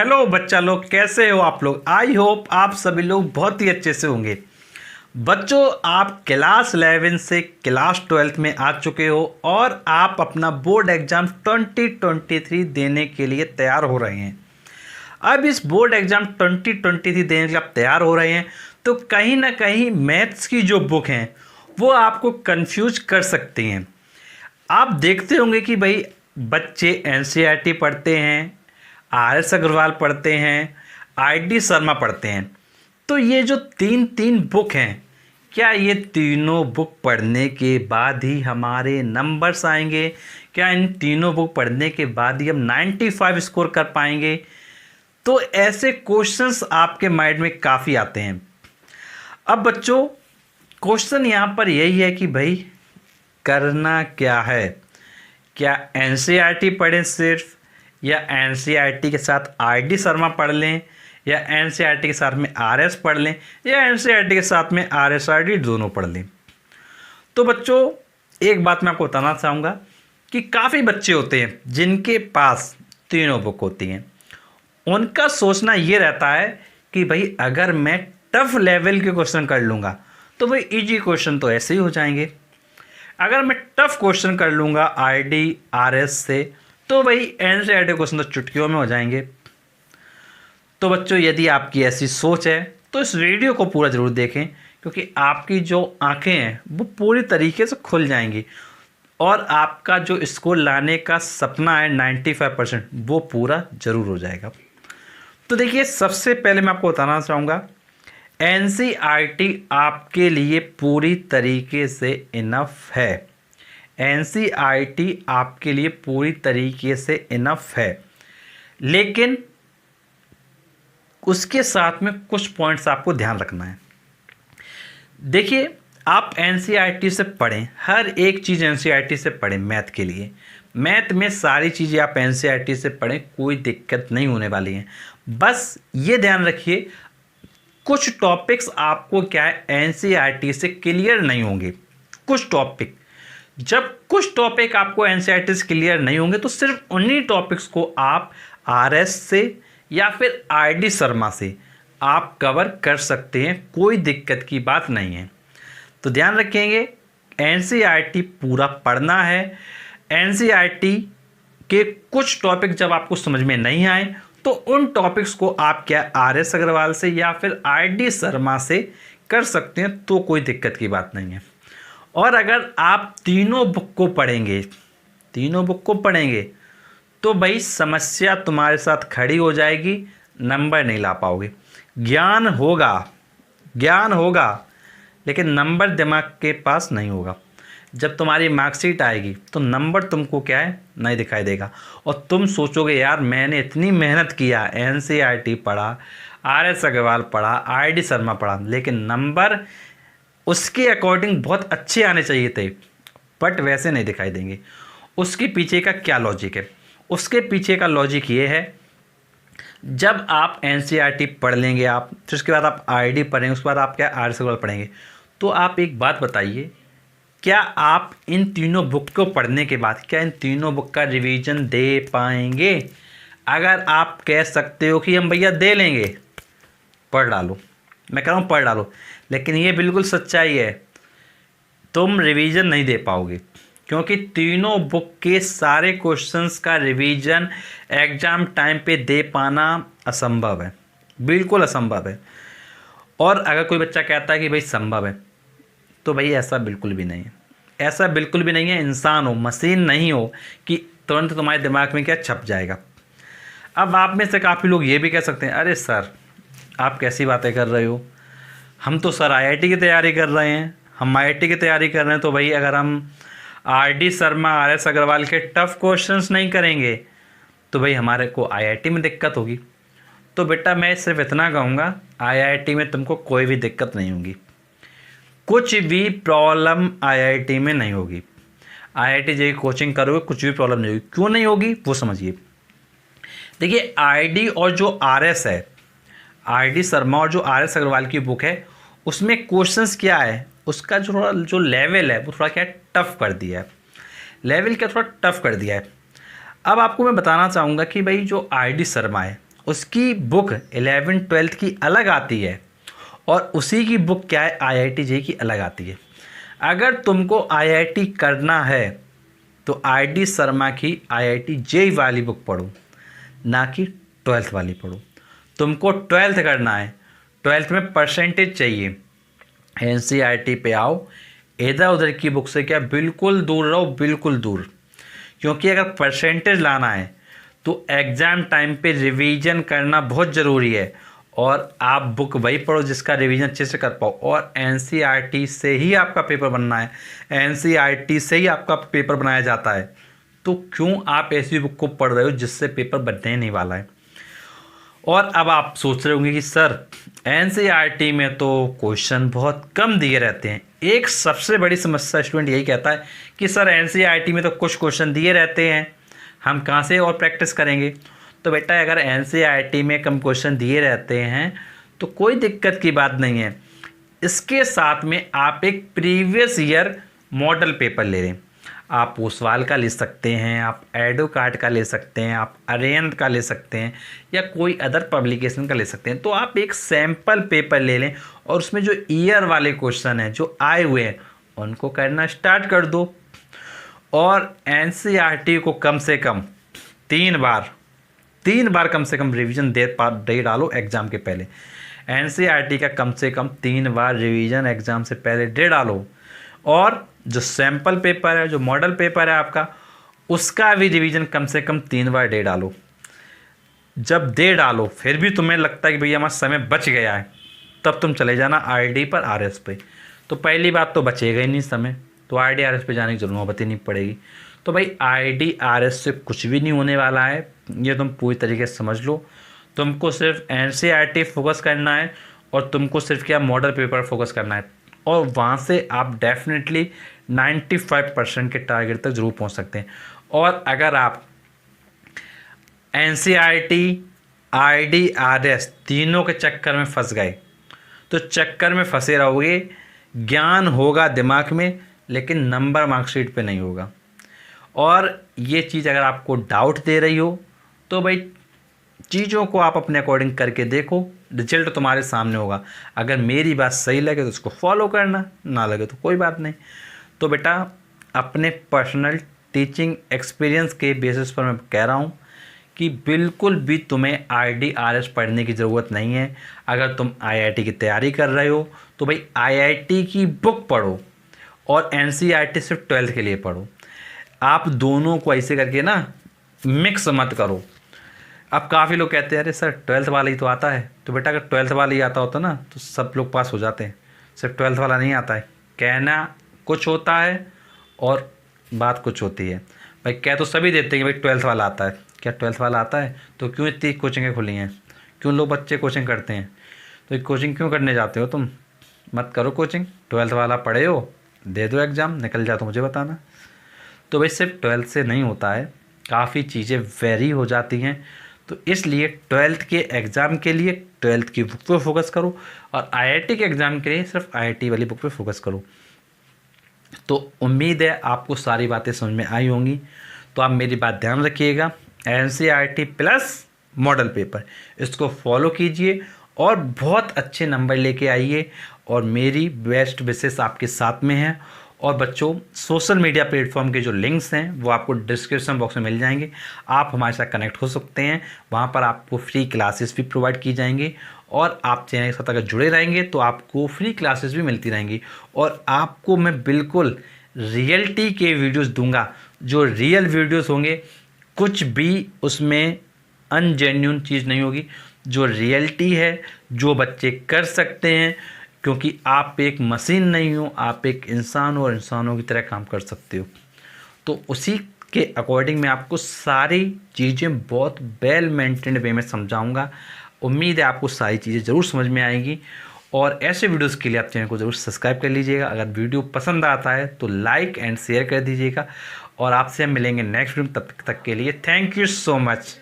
Hello बच्चा लोग, कैसे हो आप लोग। आई होप आप सभी लोग बहुत ही अच्छे से होंगे। बच्चों, आप क्लास 11 से क्लास 12 में आ चुके हो और आप अपना बोर्ड एग्ज़ाम 2023 देने के लिए तैयार हो रहे हैं। अब इस बोर्ड एग्ज़ाम 2023 देने के लिए आप तैयार हो रहे हैं तो कहीं ना कहीं मैथ्स की जो बुक हैं वो आपको कंफ्यूज कर सकती हैं। आप देखते होंगे कि भाई बच्चे एनसीईआरटी पढ़ते हैं, आर.एस. अग्रवाल पढ़ते हैं, आई.डी. शर्मा पढ़ते हैं। तो ये जो तीन तीन बुक हैं, क्या ये तीनों बुक पढ़ने के बाद ही हमारे नंबर्स आएंगे? क्या इन तीनों बुक पढ़ने के बाद ही हम 95 स्कोर कर पाएंगे? तो ऐसे क्वेश्चंस आपके माइंड में काफ़ी आते हैं। अब बच्चों, क्वेश्चन यहाँ पर यही है कि भाई करना क्या है। क्या एनसीईआरटी पढ़ें सिर्फ, या एनसीईआरटी के साथ आई.डी. शर्मा पढ़ लें, या एनसीईआरटी के साथ में आर.एस. पढ़ लें, या एनसीईआरटी के साथ में आर.एस.आर.डी. दोनों पढ़ लें? तो बच्चों, एक बात मैं आपको बताना चाहूँगा कि काफ़ी बच्चे होते हैं जिनके पास तीनों बुक होती हैं। उनका सोचना ये रहता है कि भाई अगर मैं टफ लेवल के क्वेश्चन कर लूँगा तो भाई इजी क्वेश्चन तो ऐसे ही हो जाएंगे। अगर मैं टफ क्वेश्चन कर लूँगा आई.डी. आर.एस. से तो भाई एनसीईआरटी क्वेश्चन तो चुटकियों में हो जाएंगे। तो बच्चों, यदि आपकी ऐसी सोच है तो इस वीडियो को पूरा ज़रूर देखें, क्योंकि आपकी जो आंखें हैं वो पूरी तरीके से खुल जाएंगी और आपका जो स्कोर लाने का सपना है 95% वो पूरा ज़रूर हो जाएगा। तो देखिए, सबसे पहले मैं आपको बताना चाहूँगा एनसीईआरटी आपके लिए पूरी तरीके से इनफ है। एनसीईआरटी आपके लिए पूरी तरीके से इनफ है, लेकिन उसके साथ में कुछ पॉइंट्स आपको ध्यान रखना है। देखिए, आप एनसीईआरटी से पढ़ें, हर एक चीज़ एनसीईआरटी से पढ़ें। मैथ के लिए, मैथ में सारी चीज़ें आप एनसीईआरटी से पढ़ें, कोई दिक्कत नहीं होने वाली है। बस ये ध्यान रखिए, कुछ टॉपिक्स आपको क्या है एनसीईआरटी से क्लियर नहीं होंगे। कुछ टॉपिक, जब कुछ टॉपिक आपको एनसीईआरटी से क्लियर नहीं होंगे तो सिर्फ उन्हीं टॉपिक्स को आप आर.एस. से या फिर आई.डी. शर्मा से आप कवर कर सकते हैं, कोई दिक्कत की बात नहीं है। तो ध्यान रखेंगे, एनसीईआरटी पूरा पढ़ना है। एनसीईआरटी के कुछ टॉपिक जब आपको समझ में नहीं आए तो उन टॉपिक्स को आप क्या आर.एस. अग्रवाल से या फिर आई.डी. शर्मा से कर सकते हैं, तो कोई दिक्कत की बात नहीं है। और अगर आप तीनों बुक को पढ़ेंगे तो भाई समस्या तुम्हारे साथ खड़ी हो जाएगी, नंबर नहीं ला पाओगे। ज्ञान होगा लेकिन नंबर दिमाग के पास नहीं होगा। जब तुम्हारी मार्कशीट आएगी तो नंबर तुमको क्या है नहीं दिखाई देगा और तुम सोचोगे यार मैंने इतनी मेहनत किया, एनसीईआरटी पढ़ा, आर.एस. अग्रवाल पढ़ा, आई.डी. शर्मा पढ़ा, लेकिन नंबर उसके अकॉर्डिंग बहुत अच्छे आने चाहिए थे, बट वैसे नहीं दिखाई देंगे। उसके पीछे का क्या लॉजिक है? उसके पीछे का लॉजिक ये है, जब आप एनसीईआरटी पढ़ लेंगे आप, फिर उसके बाद आप आई.डी. पढ़ेंगे, उसके बाद आप क्या आर.एस. अग्रवाल पढ़ेंगे, तो आप एक बात बताइए, क्या आप इन तीनों बुक को पढ़ने के बाद क्या इन तीनों बुक का रिवीजन दे पाएंगे? अगर आप कह सकते हो कि हम भैया दे लेंगे, पढ़ डालो, मैं कह रहा हूँ पढ़ डालो, लेकिन ये बिल्कुल सच्चाई है, तुम रिवीजन नहीं दे पाओगे, क्योंकि तीनों बुक के सारे क्वेश्चंस का रिवीजन एग्ज़ाम टाइम पे दे पाना असंभव है, बिल्कुल असंभव है। और अगर कोई बच्चा कहता है कि भाई संभव है, तो भाई ऐसा बिल्कुल भी नहीं है, ऐसा बिल्कुल भी नहीं है। इंसान हो, मशीन नहीं हो कि तुरंत तुम्हारे दिमाग में क्या छप जाएगा। अब आप में से काफ़ी लोग ये भी कह सकते हैं, अरे सर आप कैसी बातें कर रहे हो, हम तो सर आई.आई.टी. की तैयारी कर रहे हैं, हम आई.आई.टी. की तैयारी कर रहे हैं, तो भाई अगर हम आर.डी. शर्मा, आर.एस. अग्रवाल के टफ क्वेश्चंस नहीं करेंगे तो भाई हमारे को आई.आई.टी. में दिक्कत होगी। तो बेटा मैं सिर्फ इतना कहूँगा, आई.आई.टी. में तुमको कोई भी दिक्कत नहीं होगी, कुछ भी प्रॉब्लम आई.आई.टी. में नहीं होगी। आई.आई.टी. जेईई कोचिंग करोगे, कुछ भी प्रॉब्लम नहीं होगी। क्यों नहीं होगी वो समझिए। देखिए, आई.डी. और जो आर.एस. है, आई.डी. शर्मा और जो आर.एस. अग्रवाल की बुक है, उसमें क्वेश्चंस क्या है, उसका जो लेवल है वो थोड़ा क्या टफ कर दिया है, लेवल क्या थोड़ा टफ कर दिया है। अब आपको मैं बताना चाहूँगा कि भाई जो आई.डी. शर्मा है उसकी बुक 11th-12th की अलग आती है और उसी की बुक क्या है IIT JEE की अलग आती है। अगर तुमको IIT करना है तो IIT शर्मा की IIT JEE वाली बुक पढ़ो, ना कि 12th वाली पढ़ो। तुमको 12th करना है, 12th में परसेंटेज चाहिए, NCERT पे आओ। इधर उधर की बुक से क्या बिल्कुल दूर रहो, बिल्कुल दूर। क्योंकि अगर परसेंटेज लाना है तो एग्ज़ाम टाइम पे रिवीजन करना बहुत ज़रूरी है, और आप बुक वही पढ़ो जिसका रिवीजन अच्छे से कर पाओ। और NCERT से ही आपका पेपर बनना है, NCERT से ही आपका पेपर बनाया जाता है। तो क्यों आप ऐसी बुक को पढ़ रहे हो जिससे पेपर बनने नहीं वाला है। और अब आप सोच रहे होंगे कि सर NCERT में तो क्वेश्चन बहुत कम दिए रहते हैं। एक सबसे बड़ी समस्या स्टूडेंट यही कहता है कि सर NCERT में तो कुछ क्वेश्चन दिए रहते हैं, हम कहाँ से और प्रैक्टिस करेंगे। तो बेटा अगर NCERT में कम क्वेश्चन दिए रहते हैं तो कोई दिक्कत की बात नहीं है। इसके साथ में आप एक प्रीवियस ईयर मॉडल पेपर ले लें। आप ओसवाल का ले सकते हैं, आप एडोकार्ट का ले सकते हैं, आप अरिहंत का ले सकते हैं, या कोई अदर पब्लिकेशन का ले सकते हैं। तो आप एक सैम्पल पेपर ले लें और उसमें जो ईयर वाले क्वेश्चन हैं जो आए हुए हैं उनको करना स्टार्ट कर दो। और NCERT को कम से कम 3 बार कम से कम रिवीजन दे डालो एग्ज़ाम के पहले। NCERT का कम से कम 3 बार रिवीजन एग्ज़ाम से पहले दे डालो। और जो सैम्पल पेपर है, जो मॉडल पेपर है आपका, उसका भी रिवीजन कम से कम 3 बार दे डालो। जब दे डालो फिर भी तुम्हें लगता है कि भैया हमारा समय बच गया है, तब तुम चले जाना IIT पर RS पे। तो पहली बात तो बचेगा ही नहीं समय, तो IIT RS पे जाने की जरूरत ही नहीं पड़ेगी। तो भाई IIT RS से कुछ भी नहीं होने वाला है, ये तुम पूरी तरीके से समझ लो। तुमको सिर्फ NCERT फोकस करना है और तुमको सिर्फ क्या मॉडल पेपर फोकस करना है, और वहाँ से आप डेफिनेटली 95% के टारगेट तक ज़रूर पहुँच सकते हैं। और अगर आप NCERT IIT RS तीनों के चक्कर में फंस गए तो चक्कर में फंसे रहोगे। ज्ञान होगा दिमाग में लेकिन नंबर मार्कशीट पे नहीं होगा। और ये चीज़ अगर आपको डाउट दे रही हो तो भाई चीज़ों को आप अपने अकॉर्डिंग करके देखो, रिजल्ट तुम्हारे सामने होगा। अगर मेरी बात सही लगे तो उसको फॉलो करना, ना लगे तो कोई बात नहीं। तो बेटा अपने पर्सनल टीचिंग एक्सपीरियंस के बेसिस पर मैं कह रहा हूँ कि बिल्कुल भी तुम्हें IIT RS पढ़ने की ज़रूरत नहीं है। अगर तुम IIT की तैयारी कर रहे हो तो भाई IIT की बुक पढ़ो और NCERT सिर्फ 12th के लिए पढ़ो। आप दोनों को ऐसे करके ना मिक्स मत करो। अब काफ़ी लोग कहते हैं अरे सर 12th वाला ही तो आता है। तो बेटा अगर 12th वाला ही आता होता ना तो सब लोग पास हो जाते हैं, सिर्फ 12th वाला नहीं आता है। कहना कुछ होता है और बात कुछ होती है। भाई कह तो सभी देते हैं कि भाई 12th वाला आता है, क्या 12th वाला आता है? तो क्यों इतनी कोचिंगें खुली हैं, क्यों लोग बच्चे कोचिंग करते हैं? तो ये कोचिंग क्यों करने जाते हो तुम? मत करो कोचिंग। 12th वाला पढ़े हो, दे दो एग्ज़ाम, निकल जा तो मुझे बताना। तो भाई सिर्फ 12th से नहीं होता है, काफ़ी चीज़ें वेरी हो जाती हैं। तो इसलिए 12th के एग्ज़ाम के लिए 12th की बुक पे फोकस करो और IIT के एग्ज़ाम के लिए सिर्फ IIT वाली बुक पे फोकस करो। तो उम्मीद है आपको सारी बातें समझ में आई होंगी। तो आप मेरी बात ध्यान रखिएगा, NCERT प्लस मॉडल पेपर इसको फॉलो कीजिए और बहुत अच्छे नंबर लेके आइए। और मेरी बेस्ट विशेष आपके साथ में है। और बच्चों सोशल मीडिया प्लेटफॉर्म के जो लिंक्स हैं वो आपको डिस्क्रिप्शन बॉक्स में मिल जाएंगे, आप हमारे साथ कनेक्ट हो सकते हैं। वहाँ पर आपको फ्री क्लासेस भी प्रोवाइड की जाएंगी और आप चैनल के साथ अगर जुड़े रहेंगे तो आपको फ्री क्लासेस भी मिलती रहेंगी। और आपको मैं बिल्कुल रियलिटी के वीडियोस दूंगा, जो रियल वीडियोस होंगे, कुछ भी उसमें अनजेन्युइन चीज़ नहीं होगी, जो रियलिटी है, जो बच्चे कर सकते हैं। क्योंकि आप एक मशीन नहीं हो, आप एक इंसान हो और इंसानों की तरह काम कर सकते हो। तो उसी के अकॉर्डिंग मैं आपको सारी चीज़ें बहुत वेल मेंटेन्ड वे में समझाऊंगा। उम्मीद है आपको सारी चीज़ें ज़रूर समझ में आएंगी। और ऐसे वीडियोस के लिए आप चैनल को ज़रूर सब्सक्राइब कर लीजिएगा। अगर वीडियो पसंद आता है तो लाइक एंड शेयर कर दीजिएगा। और आपसे हम मिलेंगे नेक्स्ट वीडियो, तब तक के लिए थैंक यू सो मच।